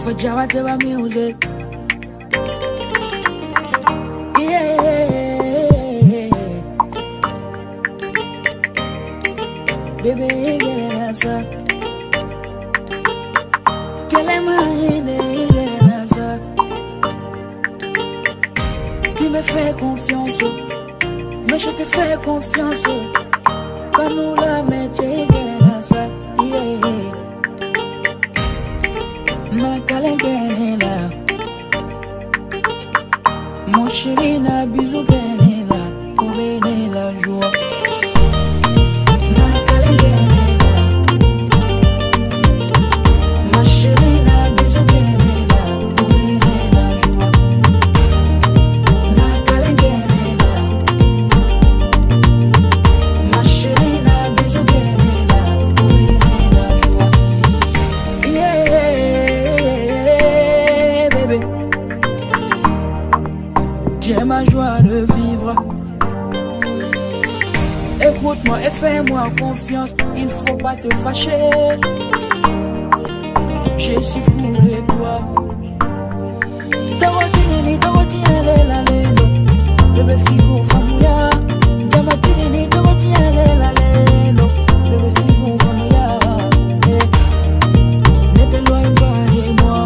For Jawateba music, yeah. Baby, get an answer. Quelle est ma idée, get an answer. Tu me fais confiance, mais je te fais confiance. Quand nous la mettons, get an answer, yeah. Ma calengela, mon chéri n'a bisou benela, pour béner la joie. Ma calengela, ma chéri n'a bisou benela, pour béner la joie. Ma calengela, ma chéri n'a bisou benela, pour béner la joie. Yeah. Tu es ma joie de vivre. Écoute-moi et fais-moi confiance. Il faut pas te fâcher. Je suis fou de toi. Bébé figo famouya. Jamatini dogotiene la lelo. Bébé figo famouya. Ne t'éloigne pas de moi.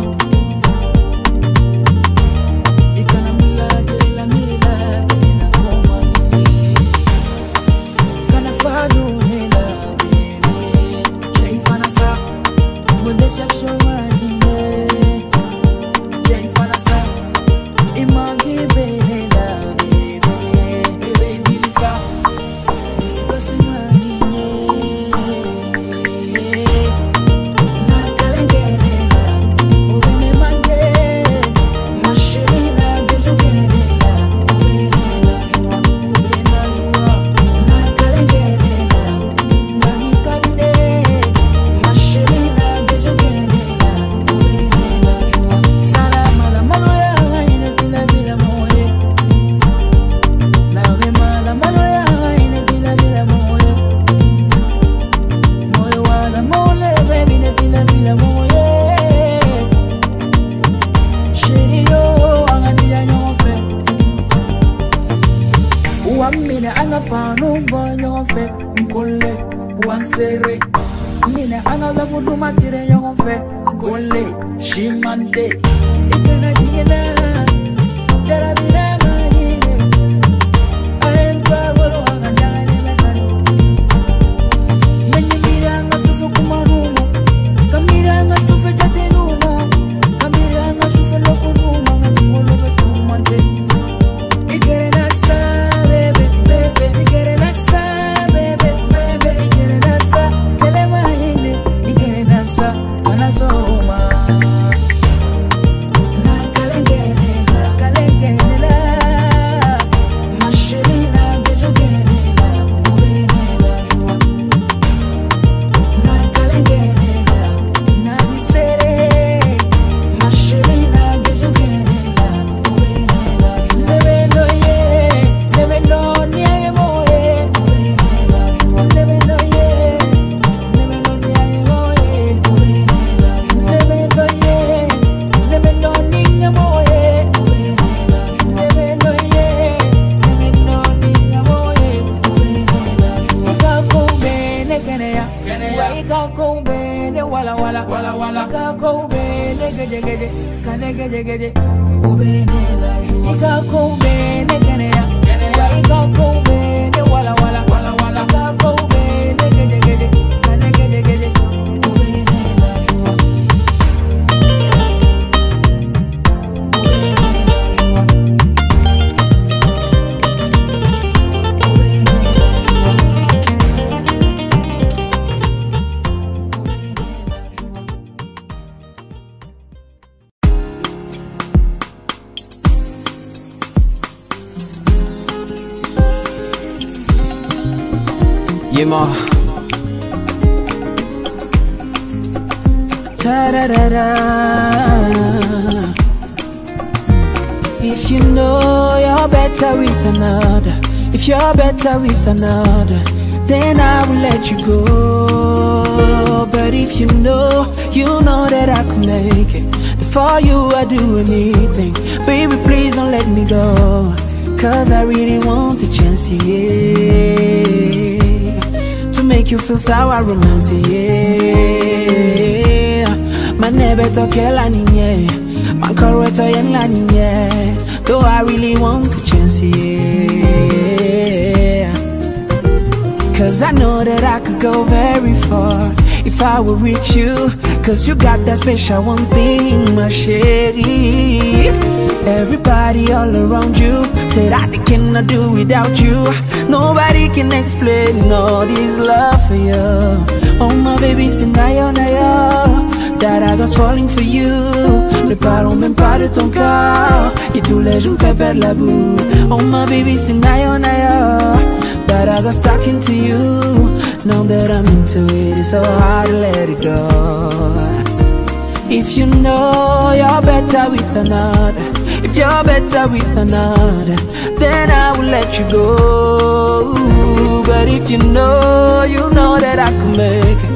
La ya Waika koube ne wala wala Ika koube ne gede gede Kane gede gede Koube ne la joie Ika koube ne gene ya Waika koube ne wala wala Ika koube ne gede gede Kane gede gede Koube ne la joie Yeah, ma. Ta-da-da-da. If you know you're better with another, if you're better with another, then I will let you go. But if you know that I could make it, for you I'd do anything. Baby, please don't let me go, 'cause I really want the chance, yeah, make you feel sour romance, yeah. Man never talk la niñe, man correct yen la niñe. Though I really want the chance, yeah. 'Cause I know that I could go very far if I were with you. 'Cause you got that special one thing, my shaggy. Everybody all around you said I cannot do without you. Nobody can explain all this love for you. Oh my baby, c'est nayo nayo that I was falling for you. Ne parlons même pas de ton corps, et tous les jours me fait perdre la boue. Oh my baby, c'est nayo nayo that I was talking to you. Now that I'm into it, it's so hard to let it go. If you know you're better with another, if you're better with another, then I will let you go. But if you know that I can make it,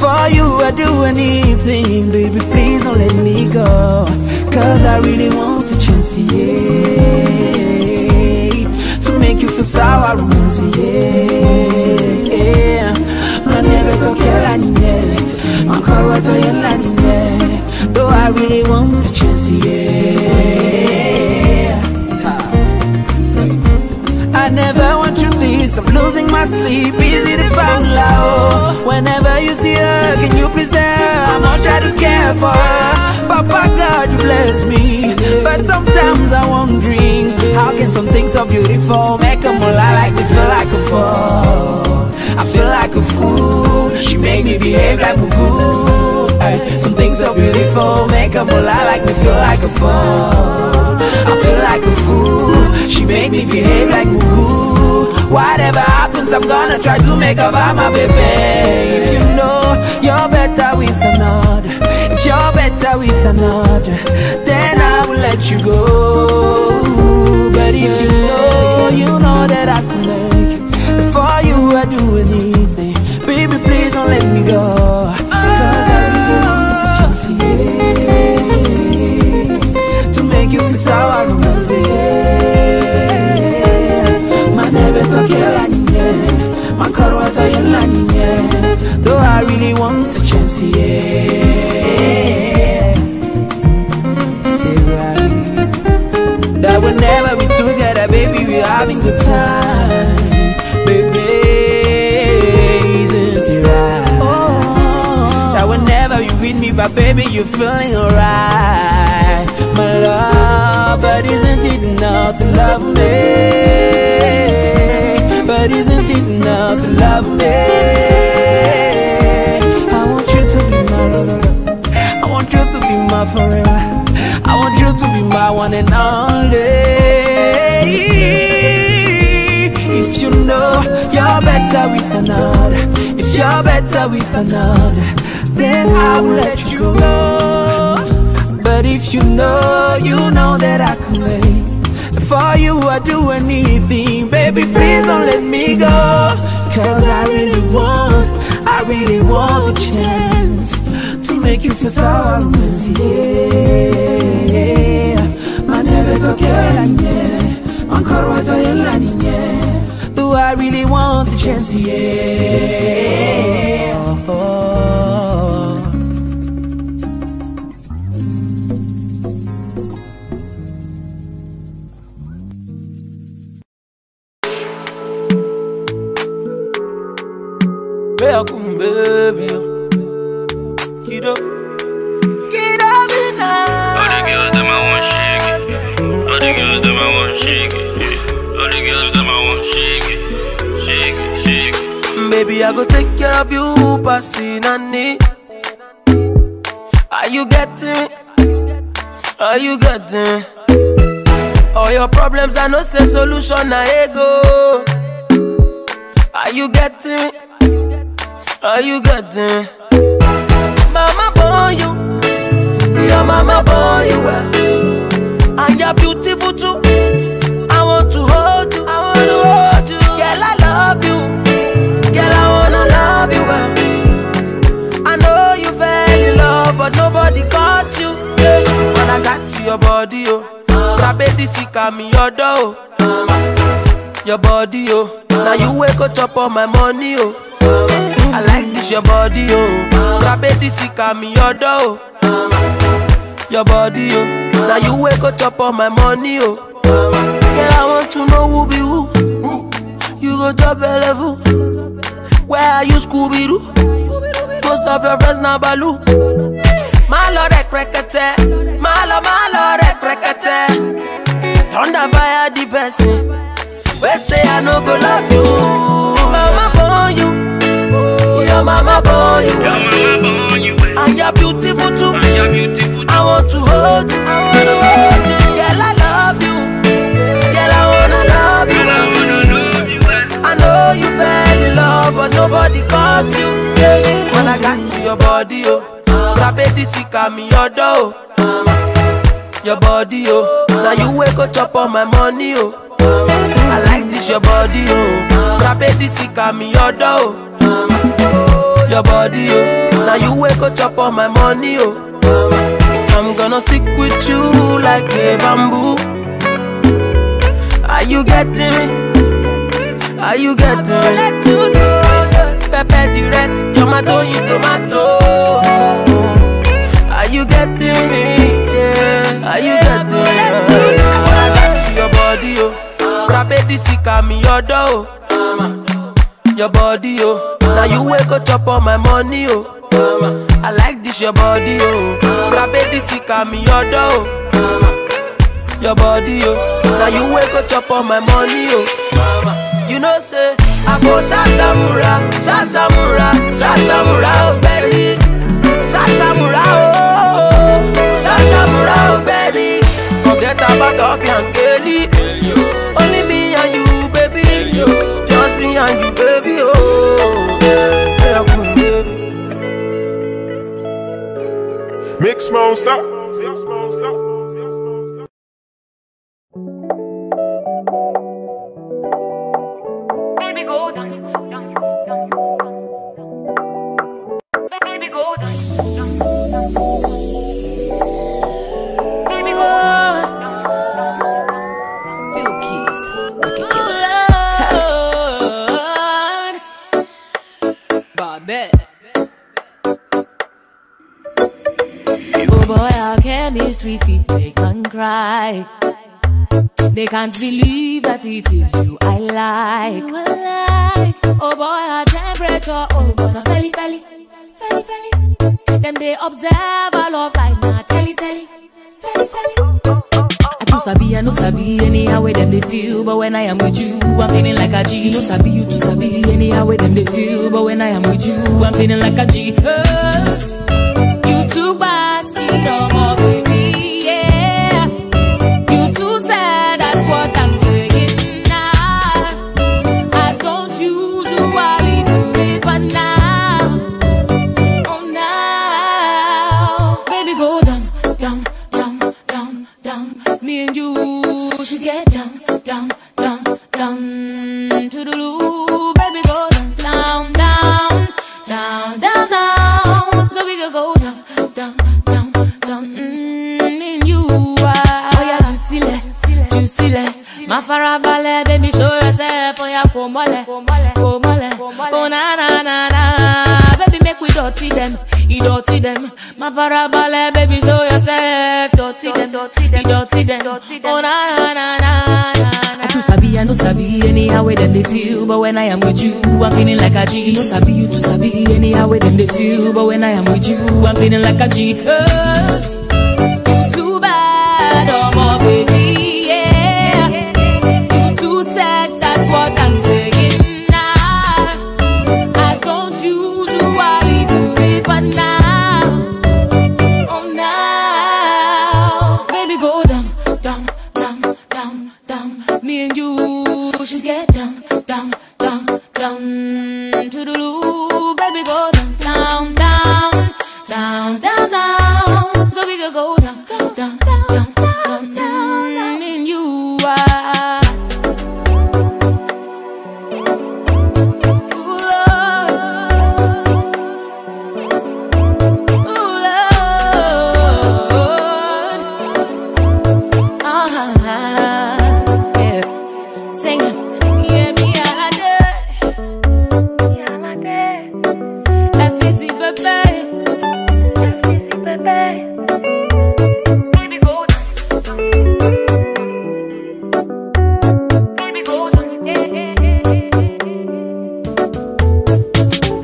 for you I'd do anything. Baby, please don't let me go, 'cause I really want the chance, yeah, to make you feel sour romance, yeah. I never talk la niñe, encore to la niñe. Though I really want the chance, yeah. I never want you this, I'm losing my sleep, easy to find low. Whenever you see her, can you please tell her how much I do care for her? Papa God, you bless me, but sometimes I'm wondering, how can something so beautiful make a mullah like me feel like a fool? I feel like a fool, she make me behave like a fool. Something so beautiful make a mullah like me feel like a fool. I feel like a fool, she make me behave like Mugu. Whatever happens, I'm gonna try to make her my baby. If you know you're better with another, if you're better with another, then I will let you go. But if you know that I can make it, for you I'd do anything. Baby, please don't let me go, 'cause I really want the chance, yeah, to make you feel sour romance, yeah. Man never talk la niñe, man correct la niñe. Though I really want the chance, yeah, that we'll never be together, baby, we're having good time, baby, isn't it right? That will never be with me, but baby, you're feeling alright, my love. But isn't it enough to love me? But isn't it enough to love me? I want you to be my lover, I want you to be my forever, I want you to be my one and only. If you know you're better with another, if you're better with another, then I will let you go. But if you know that I can wait, for you I'd do anything. Baby, please don't let me go, 'cause I really want a chance to make you feel sour romance, yeah. Man never talk la niñe, man correct la niñe. Do I really want the chance, yeah. Yakun baby, Kido, me now. All the girls them I want shake it. All the girls them I want shake it. All the girls them I want shake it. Shake it, shake it. Baby, I go take care of you, passing on it. Are you getting me? Are you getting me? All your problems I know say solution na ego. Are you getting me? Are you getting me? Mama born you, your mama born you well, and you're beautiful too. I want to hold you, I want to hold you. Girl, I love you, girl, I wanna love you well. I know you fell in love, but nobody caught you. When I got to your body, oh, grab it, sick me your door. Your body, oh, now you wake up on my money, oh. I like this your body, oh. Grab it, sick me your door. Your body, oh, now you wake up on my money, oh. Girl, I want to know who be who. You go top level. Where are you, Scooby-Doo? Most of your friends now Baloo. Malo rekrekete, malo rekrekete. Thunder fire the person. We say I no go love you. Mama born you, your mama born you, and you're beautiful too. I want to hold you, I wanna hold you. Girl, I love you, girl, I wanna love you. I know you fell in love, but nobody caught you. When I got to your body, oh, grab it, sick me your door. Your body, oh, now you wake up on my money, oh. I like this your body, oh. Grab it, sick me your door. Your body, oh, now you wake up on my money, oh. I'm gonna stick with you like a bamboo. Are you getting me? Are you getting me? Pepper the rest, you're my tomato. Are you getting me? Yeah. Are you getting me? When I got to your body, oh, grab it, sick me your door. Your body, oh, now you wake up on my money, oh. I like this your body, oh. Grab it, sick me your door. Your body, oh, now you wake up on my money, oh. You know say I go Shashamura, Shashamura, Shashamura, oh baby, Shashamura, oh, Shashamura, oh baby. Forget about Obi and Kelly, only me and you, baby. Just me and you, baby, oh. Mix monster. Baby, go down, down, down, down. Baby, go down, down, down. Baby, go down, Few keys, wicked killer. Bobby. oh boy, our chemistry fit make man cry. They can't believe that it is you I like. Oh boy, our temperature, oh gonna felly. Them they observe our love like nah, telly. I do sabi, I no sabi, anyhow way them they feel. But when I am with you, I'm feeling like a G. No sabi, you too sabi, anyhow way them they feel. But when I am with you, I'm feeling like a G. You too fast, speed up, oh baby, yeah. You too sad, that's what I'm saying now. I don't usually do this, but now, oh now, baby go down, down, down, down, down. Me and you should get down, down, down, down to the loo. Baby go down, down, down, down, down, down. So we can go down, down, down, down. Me and you are. Oh yeah, juicy le. Ma farabale, baby show yourself. Oh yeah, komole. Oh na na na na. Baby make we dirty them. you dirty them. My farabale, baby, show yourself. Dirty them, you dirty them. Oh na na na na na. I too sabi, I no sabi anyhow way them they feel, but when I am with you, I'm feeling like a G. No sabi, you too sabi anyhow way them they feel, but when I am with you, I'm feeling like a G. You too bad, oh my baby, yeah. You too sad, that's what I'm saying now. I don't usually do this, but now, oh now, baby go down, down, down, down, down. Me and you should get down, down, down, down to the loo. Baby go down, down, down, down, down, down. So we could go down, down, down, down, down. Me and you are. Ooh, Lord. Ooh, Lord. Yeah. Singing. Yeah, me alade. FEC bébé. FEC bébé. Baby go down. Baby go down.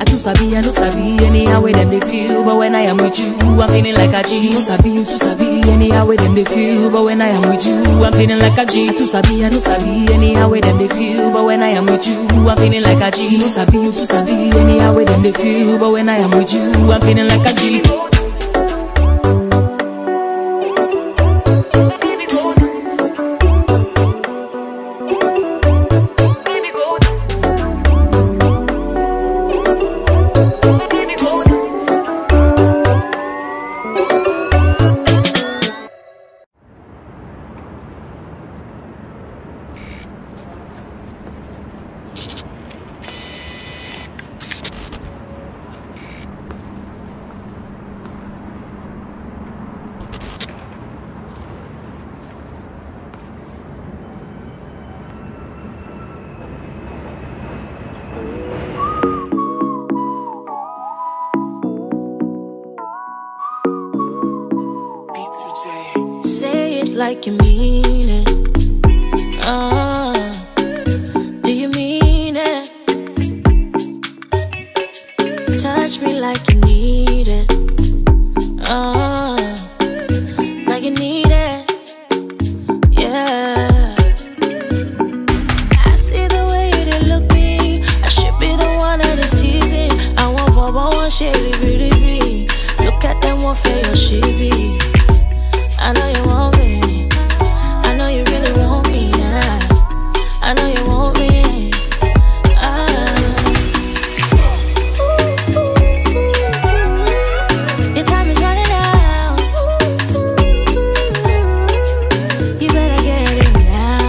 I too sabi, I no sabi anyhow way them they feel, but when I am with you, I'm feeling like a G. You no sabi, you too sabi anyhow way them they feel, but when I am with you, I'm feeling like a G. I too sabi, I no sabi anyhow way them they feel, but when I am with you, I'm feeling like a G. You no sabi, you too sabi anyhow way them they feel, but when I am with you, I'm feeling like a G. Baby go down. Baby go down. Baby go down. Say it like you mean it. Do you mean it? Touch me like you need it. Like you need it. Yeah. I see the way you did look me. I should be the one that is teasing. I want Bobo, one shady, pretty be. Look at them, what for your she be. I know you want me. I know you really want me. Yeah. I know you want me. Your time is running out. You better get it now.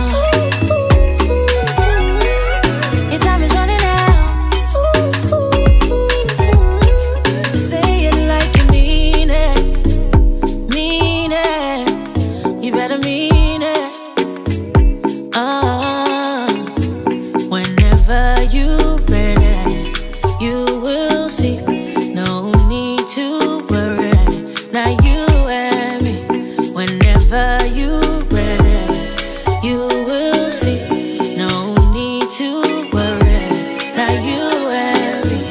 Your time is running out. Say it like you mean it. Mean it. You better mean it. Whenever you ready, you will see. No need to worry. Now you and me. Whenever you ready, you will see. No need to worry. Now you and me.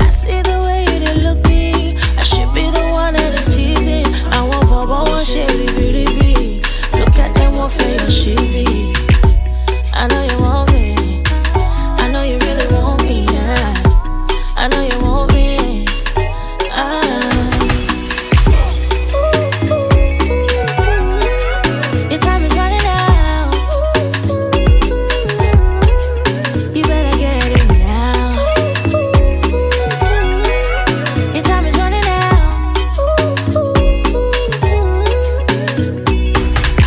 I see the way you did look me. I should be the one that is teasing. I want Bobo, one shady, beauty be. Look at them, what for your she be. I know you want me. I know you really want me. Yeah. I know you want me. Your time is running out. You better get it now. Your time is running out.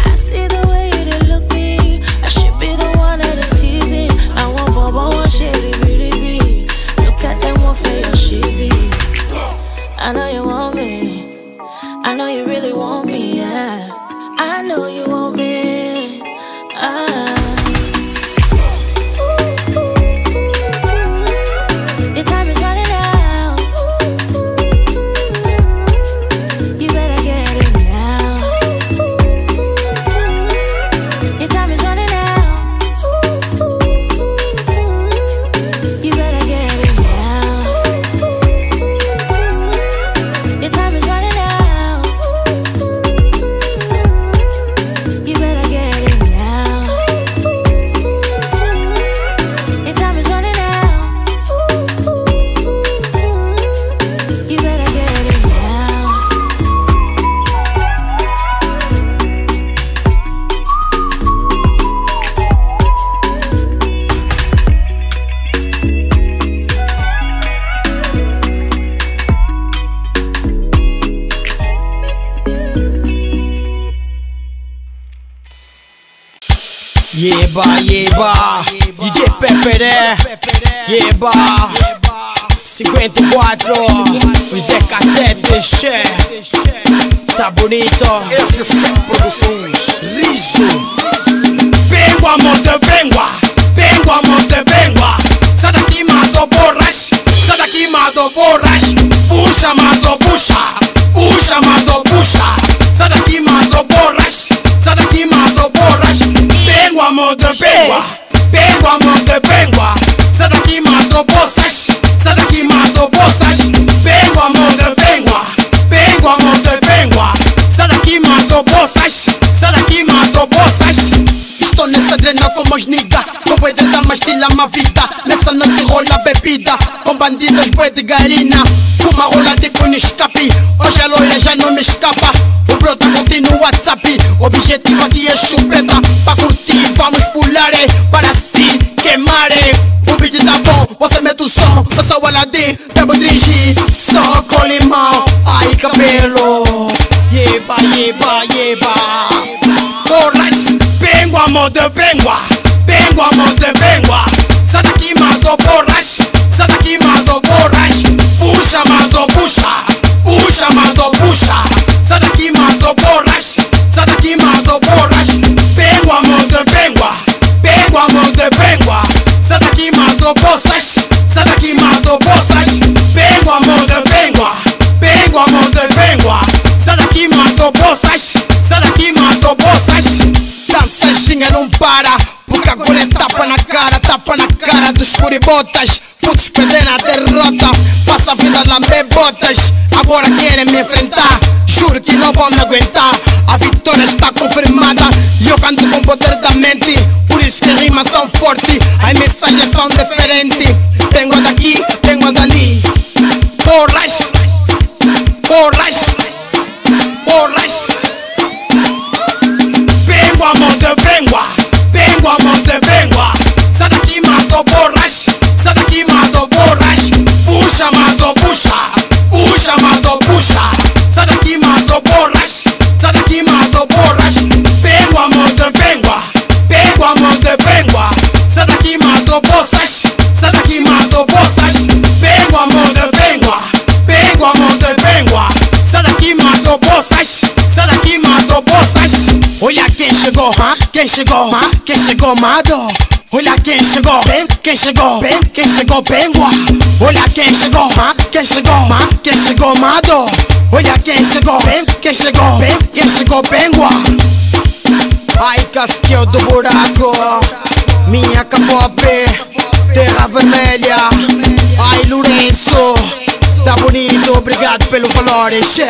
I see the way you did look me. I should be the one that is teasing. I want Bobo, one shady, beauty be. Look at them, what for your she be. I know you want me. I know you really want me. Yeah. I know you want me. Your time is running out. Yeba, yeba, DJ Peperé, yeba, 54, os decatetes, tá bonito. FC Produções, lixo. Vengo a monte, vengo a monte, sai daqui, mato borras, sai daqui, mato borras. Puxa, mato, puxa, puxa, mato, puxa. Sai daqui, mato borras, sai daqui, mato borras. Vengo a monte, vengo a monte, sai daqui, mato bolsas, sai daqui, mato bolsas. Vengo a monte, vengo a monte, sai daqui, mato bolsas, sai daqui, mato bolsas. Estou nessa drena como os nigga, com boi de dama estila uma vida. Nessa noite rola bebida, com bandidos boi de garina. Fuma rola de cunho escape, hoje a loira já não me escapa. O brota continua no WhatsApp, o objetivo aqui é chupeta. Pra curtir vamos pular, para se queimar. O beat tá bom, você mete o som, eu sou o Aladdin, bebo dirigir, só com limão. Ai cabelo, yeba, yeba, yeba. Borras, vengo a monte, vengo a monte, sai daqui, mato borras, sai daqui, mato borras. Puxa, mato, puxa, puxa, mato, puxa. Sai daqui, mato borras, sai daqui, mato borras. Vengo a monte, vengo a monte, sai daqui, mato bolsas, sai daqui, mato bolsas. Vengo a monte, vengo a monte, sai daqui, mato bolsas, sai daqui, mato bolsas. Dança xinga não para, porque agora é tapa na cara dos puribotas. Putos perderam a derrota, passa a vida a lamber botas. Agora querem me enfrentar, juro que não vão me aguentar. A vitória está confirmada e eu canto com o poder da mente. Por isso que as rimas são fortes, as mensagens são diferentes. Vengo daqui, vengo dali. Borras, borras, borras. Vengo a monte, vengo a monte, sai daqui, mato borras, sai daqui, mato borras. Puxa, mato, puxa, puxa, mato, puxa. Sai daqui, mato borras, sai daqui, mato borras. Vengo a monte, vengo a monte, sai daqui, mato bolsas, sai daqui, mato bolsas. Vengo a monte, vengo a monte, sai daqui, mato bolsas, sai daqui, mato bolsas. Olha quem chegou, quem chegou, quem chegou, mato. Olha quem chegou, quem chegou, quem chegou, pengua. Olha quem chegou, quem chegou, quem chegou, mato. Olha quem chegou, quem chegou, quem chegou, pengua. Ai casquinho do buraco, minha capope, terra vermelha. Ai Lourenço, tá bonito, obrigado pelo valor, che.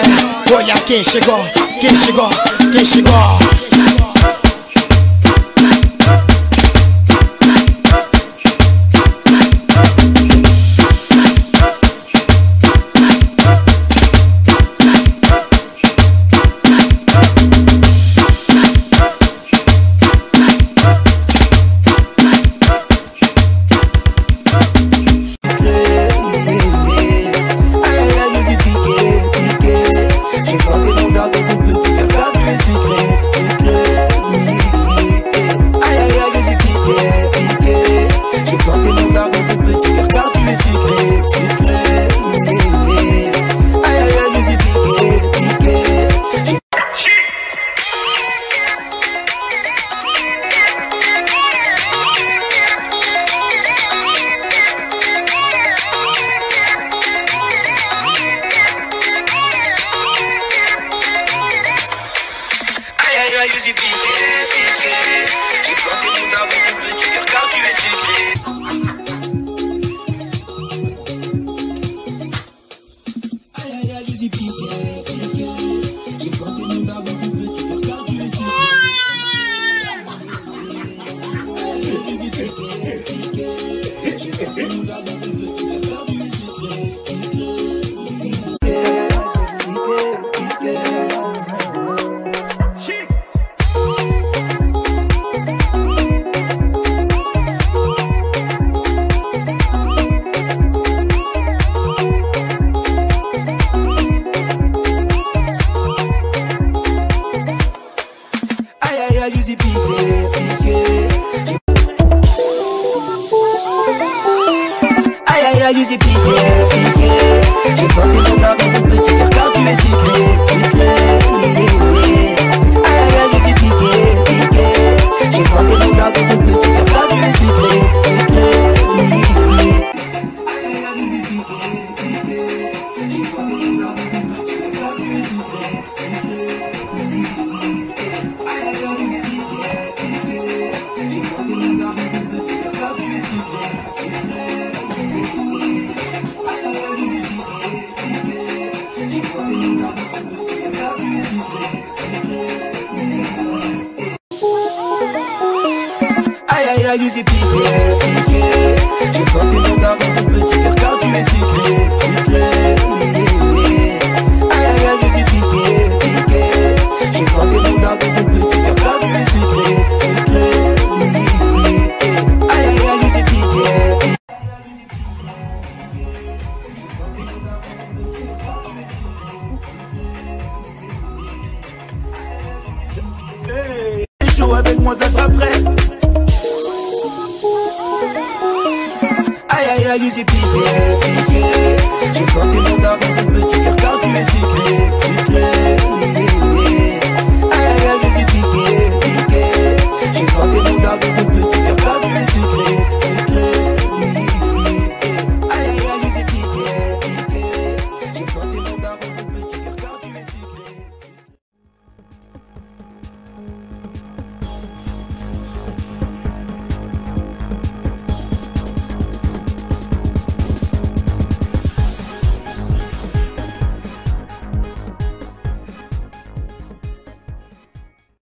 Olha quem chegou, quem chegou, quem chegou. She fucking on top of the beauty, I got this secret. Je sais piqué, piqué. J'ai pas tes regards dans ton petit cœur car tu es sucré, sucré. Aïe aïe aïe, je suis piqué, piqué. J'ai pas tes regards dans ton petit cœur car tu es sucré, sucré. Aïe aïe aïe, je suis piqué. Hey, chaud avec moi, ça sera frais. Aïe aïe aïe, je suis piqué, piqué.